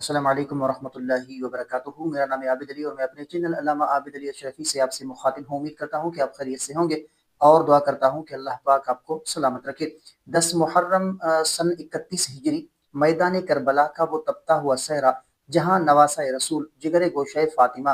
السلام علیکم ورحمۃ اللہ وبرکاتہ۔ میرا نام ہے عابد علی اور میں اپنے چینل علامہ عابد علی اشرفی سے آپ سے مخاطب ہوں۔ امید کرتا ہوں کہ آپ خیریت سے ہوں گے اور دعا کرتا ہوں کہ اللہ پاک آپ کو سلامت رکھے۔ 10 محرم سن 31 ہجری، میدان کربلا کا وہ تپتا ہوا صحرا جہاں نواسہ رسول جگر گوشہ فاطمہ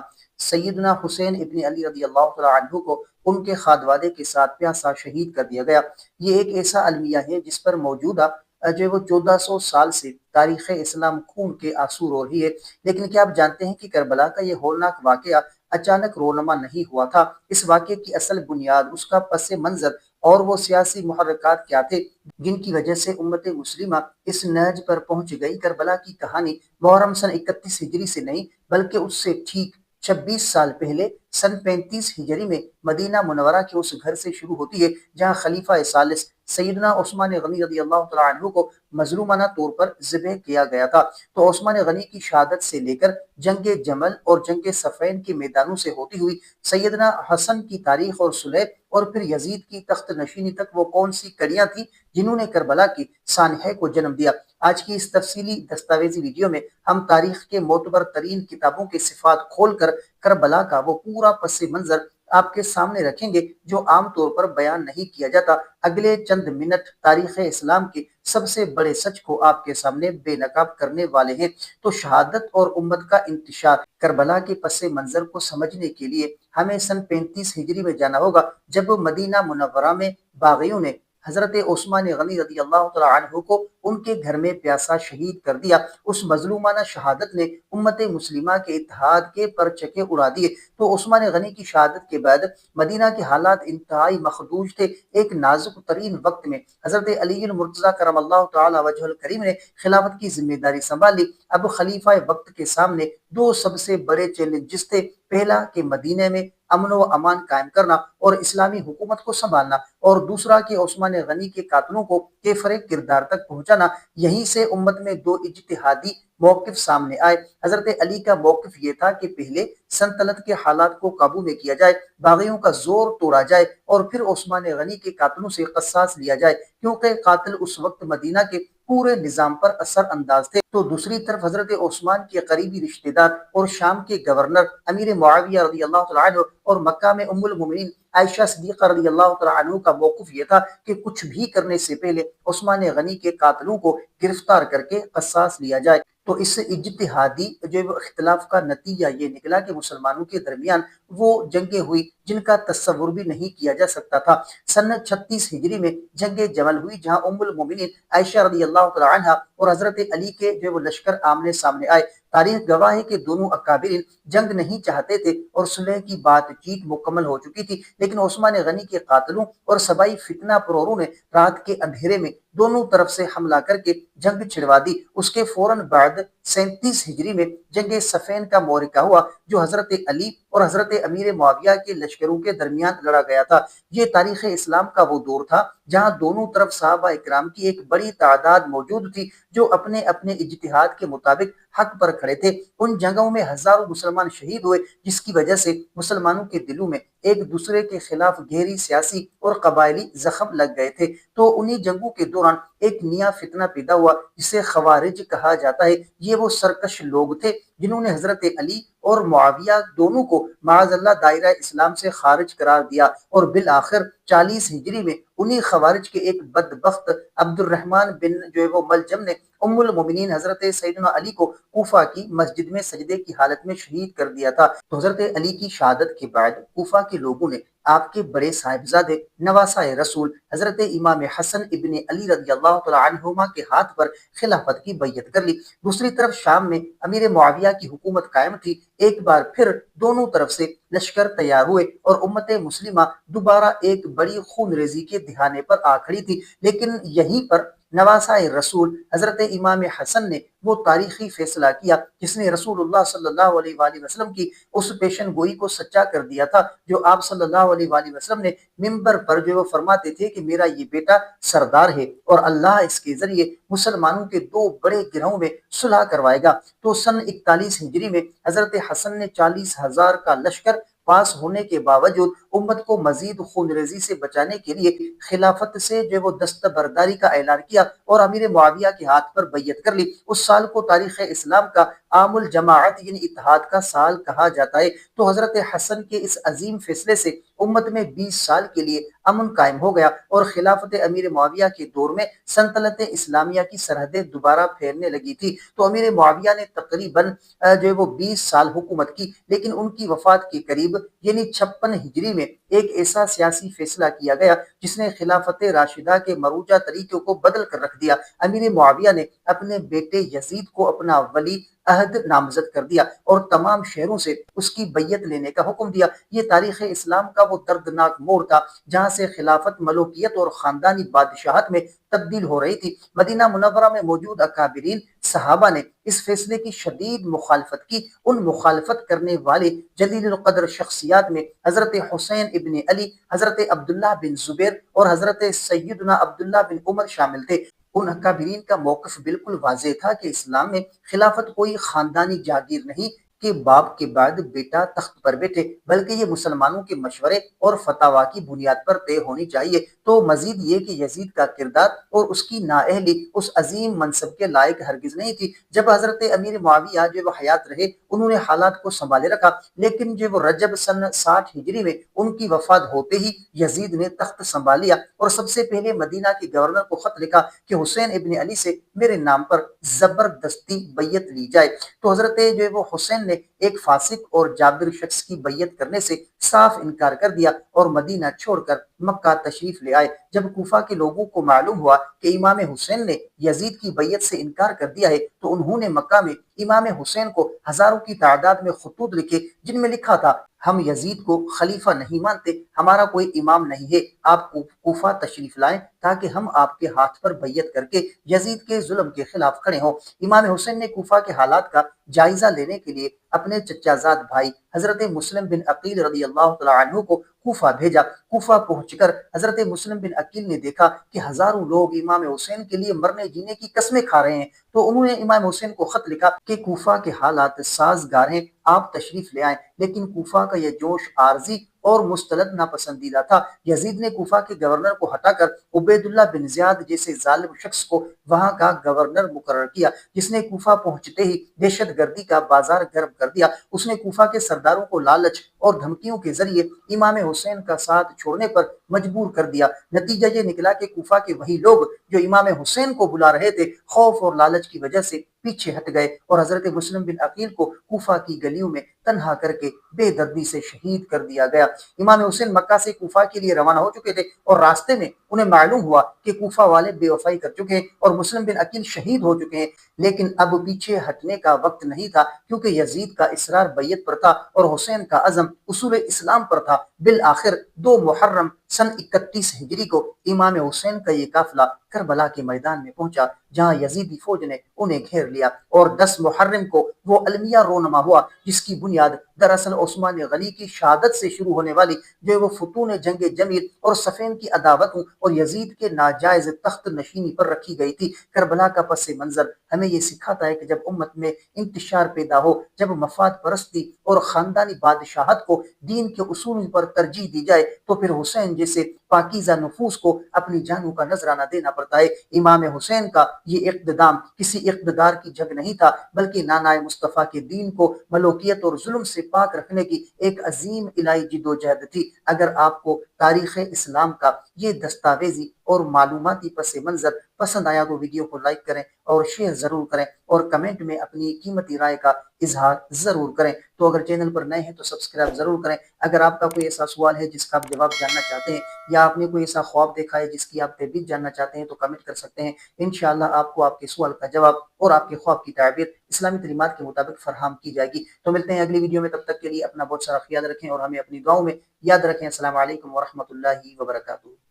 سیدنا حسین ابن علی رضی اللہ تعالیٰ عنہ کو ان کے خادوادے کے ساتھ پیاسا شہید کر دیا گیا۔ یہ ایک ایسا المیہ ہے جس پر موجودہ جو وہ 1400 سال سے تاریخ اسلام خون کے آنسو رو رہی ہے۔ لیکن کیا آپ جانتے ہیں کہ کربلا کا یہ ہولناک واقعہ اچانک رونما نہیں ہوا تھا؟ اس واقعے کی اصل بنیاد، اس کا پس منظر اور وہ سیاسی محرکات کیا تھے جن کی وجہ سے امت مسلمہ اس نہج پر پہنچ گئی۔ کربلا کی کہانی محرم سن 31 ہجری سے نہیں بلکہ اس سے ٹھیک 26 سال پہلے سن 35 ہجری میں مدینہ منورہ کے اس گھر سے شروع ہوتی ہے جہاں خلیفہ ثالث سیدنا عثمان غنی رضی اللہ تعالیٰ عنہ کو مظلومانہ طور پر ذبح کیا گیا تھا۔ تو عثمان غنی کی شہادت سے لے کر جنگ جمل اور جنگ صفین کے میدانوں سے ہوتی ہوئی سیدنا حسن کی تاریخ اور صلح اور پھر یزید کی تخت نشینی تک وہ کون سی کڑیاں تھیں جنہوں نے کربلا کی سانحہ کو جنم دیا؟ آج کی اس تفصیلی دستاویزی ویڈیو میں ہم تاریخ کے معتبر ترین کتابوں کے صفات کھول کر کربلا کا وہ پورا پس منظر آپ کے سامنے رکھیں گے جو عام طور پر بیان نہیں کیا جاتا۔ اگلے چند منٹ تاریخ اسلام کے سب سے بڑے سچ کو آپ کے سامنے بے نقاب کرنے والے ہیں۔ تو شہادت اور امت کا انتشار، کربلا کے پس منظر کو سمجھنے کے لیے ہمیں سن 35 ہجری میں جانا ہوگا، جب مدینہ منورہ میں باغیوں نے حضرت عثمان غنی رضی اللہ تعالیٰ عنہ کو ان کے گھر میں پیاسا شہید کر دیا۔ اس مظلومانہ شہادت نے امت مسلمہ کے اتحاد کے پرچکے اڑا دیے۔ تو عثمان غنی کی شہادت کے بعد مدینہ کے حالات انتہائی مخدوش تھے۔ ایک نازک ترین وقت میں حضرت علی المرتضیٰ کرم اللہ تعالی وجہ الکریم نے خلافت کی ذمہ داری سنبھال لی۔ اب خلیفہ وقت کے سامنے دو سب سے بڑے چیلنجز تھے۔ پہلا کہ مدینہ میں امن و امان قائم کرنا اور اسلامی حکومت کو سنبھالنا، اور دوسرا کہ عثمان غنی کے قاتلوں کو کیفر کردار تک پہنچانا۔ یہیں سے امت میں دو اجتہادی موقف سامنے آئے۔ حضرت علی کا موقف یہ تھا کہ پہلے سلطنت کے حالات کو قابو میں کیا جائے، باغیوں کا زور توڑا جائے اور پھر عثمان غنی کے قاتلوں سے قصاص لیا جائے، کیونکہ قاتل اس وقت مدینہ کے پورے نظام پر اثر انداز تھے۔ تو دوسری طرف حضرت عثمان کے قریبی رشتہ دار اور شام کے گورنر امیر معاویہ رضی اللہ تعالیٰ عنہ اور مکہ میں ام المومنین عائشہ صدیقہ رضی اللہ تعالیٰ عنہ کا موقف یہ تھا کہ کچھ بھی کرنے سے پہلے عثمان غنی کے قاتلوں کو گرفتار کر کے قصاص لیا جائے۔ تو اس اجتہادی جو اختلاف کا نتیجہ یہ نکلا کہ مسلمانوں کے درمیان وہ جنگیں ہوئی جن کا تصور بھی نہیں کیا جا سکتا تھا۔ سن 36 ہجری میں جنگ جمل ہوئی جہاں ام المومنین عائشہ رضی اللہ تعالیٰ عنہ اور حضرت علی کے جو وہ لشکر آمنے سامنے آئے۔ تاریخ گواہ ہے کہ دونوں اکابرین جنگ نہیں چاہتے تھے اور صلح کی بات چیت مکمل ہو چکی تھی، لیکن عثمان غنی کے قاتلوں اور سبائی فتنہ پروروں نے رات کے اندھیرے میں دونوں طرف سے حملہ کر کے جنگ چھڑوا دی۔ اس کے فوراً بعد 37 ہجری میں جنگ صفین کا معرکہ ہوا جو حضرت علی اور حضرت امیر معاویہ کے لشکروں کے درمیان لڑا گیا تھا۔ یہ تاریخ اسلام کا وہ دور تھا جہاں دونوں طرف صحابہ اکرام کی ایک بڑی تعداد موجود تھی جو اپنے اپنے اجتہاد کے مطابق حق پر کھڑے تھے۔ ان جنگوں میں ہزاروں مسلمان شہید ہوئے جس کی وجہ سے مسلمانوں کے دلوں میں ایک دوسرے کے خلاف گہری سیاسی اور قبائلی زخم لگ گئے تھے۔ تو انہی جنگوں کے دوران ایک نیا فتنہ پیدا ہوا جسے خوارج کہا جاتا ہے۔ یہ وہ سرکش لوگ تھے جنہوں نے حضرت علی اور معاویہ دونوں کو معاذ اللہ دائرہ اسلام سے خارج قرار دیا، اور بالآخر 40 ہجری میں انہی خوارج کے ایک بدبخت عبد الرحمن بن جو ہے وہ ملجم نے ام المومنین حضرت سیدنا علی کو کوفہ کی مسجد میں سجدے کی حالت میں شہید کر دیا تھا۔ تو حضرت علی کی شہادت کے بعد کوفہ کے لوگوں نے آپ کے بڑے صاحبزادے نواسہ رسول حضرت امام حسن ابن علی رضی اللہ تعالیٰ عنہما کے ہاتھ پر خلافت کی بیعت کر لی۔ دوسری طرف شام میں امیر معاویہ کی حکومت قائم تھی۔ ایک بار پھر دونوں طرف سے لشکر تیار ہوئے اور امت مسلمہ دوبارہ ایک بڑی خون ریزی کے دہانے پر آ کھڑی تھی، لیکن یہیں پر نواسہ رسول حضرت امام حسن نے وہ تاریخی فیصلہ کیا جس نے رسول اللہ صلی اللہ علیہ وآلہ وسلم کی اس پیشن گوئی کو سچا کر دیا تھا جو آپ صلی اللہ علیہ وآلہ وسلم نے ممبر پر جو وہ فرماتے تھے کہ میرا یہ بیٹا سردار ہے اور اللہ اس کے ذریعے مسلمانوں کے دو بڑے گروہوں میں صلح کروائے گا۔ تو سن 41 ہجری میں حضرت حسن نے 40,000 کا لشکر پاس ہونے کے باوجود امت کو مزید خون ریزی سے بچانے کے لیے خلافت سے جو وہ دستبرداری کا اعلان کیا اور امیر معاویہ کے ہاتھ پر بیعت کر لی۔ اس سال کو تاریخ اسلام کا عام الجماعت یعنی اتحاد کا سال کہا جاتا ہے۔ تو حضرت حسن کے اس عظیم فیصلے سے امت میں 20 سال کے لیے امن قائم ہو گیا اور خلافت امیر معاویہ کے دور میں سلطنت اسلامیہ کی سرحدیں دوبارہ پھیلنے لگی تھی۔ تو امیر معاویہ نے تقریباً جو ہے وہ 20 سال حکومت کی، لیکن ان کی وفات کے قریب یعنی 56 ہجری میں ایک ایسا سیاسی فیصلہ کیا گیا جس نے خلافت راشدہ کے مروجہ طریقوں کو بدل کر رکھ دیا۔ امیر معاویہ نے اپنے بیٹے یزید کو اپنا ولی عہد نامزد کر دیا اور تمام شہروں سے اس کی بیعت لینے کا حکم دیا۔ یہ تاریخ اسلام کا وہ دردناک موڑ تھا جہاں سے خلافت ملوکیت اور خاندانی بادشاہت میں تبدیل ہو رہی تھی۔ مدینہ منورہ میں موجود اکابرین صحابہ نے اس فیصلے کی شدید مخالفت کی۔ ان مخالفت کرنے والے جلیل القدر شخصیات میں حضرت حسین ابن علی، حضرت عبداللہ بن زبیر اور حضرت سیدنا عبداللہ بن عمر شامل تھے۔ ان اکابرین کا موقف بالکل واضح تھا کہ اسلام میں خلافت کوئی خاندانی جاگیر نہیں کہ باپ کے بعد بیٹا تخت پر بیٹھے، بلکہ یہ مسلمانوں کے مشورے اور فتاوا کی بنیاد پر طے ہونی چاہیے۔ تو مزید یہ کہ یزید کا کردار اور اس کی نااہلی اس عظیم منصب کے لائق ہرگز نہیں تھی۔ جب حضرت امیر معاویہ جو وہ حیات رہے انہوں نے حالات کو سنبھالے رکھا، لیکن جو وہ رجب سن 60 ہجری میں ان کی وفات ہوتے ہی یزید نے تخت سنبھال لیا اور سب سے پہلے مدینہ کے گورنر کو خط لکھا کہ حسین ابن علی سے میرے نام پر زبردستی بیعت لی جائے۔ تو حضرت جو وہ حسین نے ایک فاسق اور جابر شخص کی بیعت کرنے سے صاف انکار کر دیا اور مدینہ چھوڑ کر مکہ تشریف لے آئے۔ جب کوفہ کے لوگوں کو معلوم ہوا کہ امام حسین نے یزید کی بیعت سے انکار کر دیا ہے تو انہوں نے مکہ میں امام حسین کو ہزاروں کی تعداد میں خطوط لکھے جن میں لکھا تھا ہم یزید کو خلیفہ نہیں مانتے، ہمارا کوئی امام نہیں ہے، آپ کوفہ تشریف لائیں تاکہ ہم آپ کے ہاتھ پر بیعت کر کے یزید کے ظلم کے خلاف کھڑے ہوں۔ امام حسین نے کوفہ کے حالات کا جائزہ لینے کے لیے اپنے چچا زاد بھائی حضرت مسلم بن عقیل رضی اللہ تعالیٰ عنہ کو کوفہ بھیجا۔ کوفہ پہنچ کر حضرت مسلم بن عقیل نے دیکھا کہ ہزاروں لوگ امام حسین کے لیے مرنے جینے کی قسمیں کھا رہے ہیں، تو انہوں نے امام حسین کو خط لکھا کہ کوفہ کے حالات سازگار ہیں، آپ تشریف لے آئیں۔ لیکن کوفہ کا یہ جوش عارضی اور مستلد ناپسندیدہ تھا۔ یزید نے کوفہ کے گورنر کو ہٹا کر عبید اللہ بن زیاد جیسے ظالم شخص کو وہاں کا گورنر مقرر کیا، جس نے کوفہ پہنچتے ہی دہشت گردی کا بازار گرم کر دیا۔ اس نے کوفہ کے سرداروں کو لالچ اور دھمکیوں کے ذریعے امام حسین کا ساتھ چھوڑنے پر مجبور کر دیا۔ نتیجہ یہ نکلا کہ کوفہ کے وہی لوگ جو امام حسین کو بلا رہے تھے خوف اور لالچ کی وجہ سے پیچھے ہٹ گئے اور حضرت مسلم بن عقیل کو کوفہ کی گلیوں میں تنہا کر کے بے دردی سے شہید کر دیا گیا۔ امام حسین مکہ سے کوفہ کے لیے روانہ ہو چکے تھے اور راستے میں انہیں معلوم ہوا کہ کوفہ والے بے وفائی کر چکے ہیں اور مسلم بن عقیل شہید ہو چکے ہیں، لیکن اب پیچھے ہٹنے کا وقت نہیں تھا کیونکہ یزید کا اصرار بیعت پر تھا اور حسین کا عزم اصول اسلام پر تھا۔ بالآخر 2 محرم سن 31 ہجری کو امام حسین کا یہ قافلہ کربلا کے میدان میں پہنچا جہاں یزیدی فوج نے انہیں گھیر لیا اور 10 محرم کو وہ المیہ رونما ہوا جس کی بنیاد دراصل عثمان غنی کی شہادت سے شروع ہونے والی جو وہ فتون جنگ جمیل اور صفین کی عداوتوں اور یزید کے ناجائز تخت نشینی پر رکھی گئی تھی۔ کربلا کا پس منظر ہمیں یہ سکھاتا ہے کہ جب امت میں انتشار پیدا ہو، جب مفاد پرستی اور خاندانی بادشاہت کو دین کے اصول پر ترجیح دی جائے تو پھر حسین جیسے پاکیزہ نفوس کو اپنی جانوں کا نذرانہ دینا پڑتا ہے۔ امام حسین کا یہ اقتدام کسی اقتدار کی جنگ نہیں تھا بلکہ نانائے مصطفیٰ کے دین کو ملوکیت اور ظلم سے پاک رکھنے کی ایک عظیم الہی جدوجہد تھی۔ اگر آپ کو تاریخ اسلام کا یہ دستاویزی اور معلوماتی پس منظر پسند آیا تو ویڈیو کو لائک کریں اور شیئر ضرور کریں اور کمنٹ میں اپنی قیمتی رائے کا اظہار ضرور کریں۔ تو اگر چینل پر نئے ہیں تو سبسکرائب ضرور کریں۔ اگر آپ کا کوئی ایسا سوال ہے جس کا آپ جواب جاننا چاہتے ہیں یا آپ نے کوئی ایسا خواب دیکھا ہے جس کی آپ تعبیر جاننا چاہتے ہیں تو کمنٹ کر سکتے ہیں۔ انشاءاللہ آپ کو آپ کے سوال کا جواب اور آپ کے خواب کی تعبیر اسلامی تعلیمات کے مطابق فراہم کی جائے گی۔ تو ملتے ہیں اگلی ویڈیو میں، تب تک کے لیے اپنا بہت سارا خیال رکھیں اور ہمیں اپنی دعاؤں میں یاد رکھیں۔ السلام علیکم ورحمۃ اللہ وبرکاتہ۔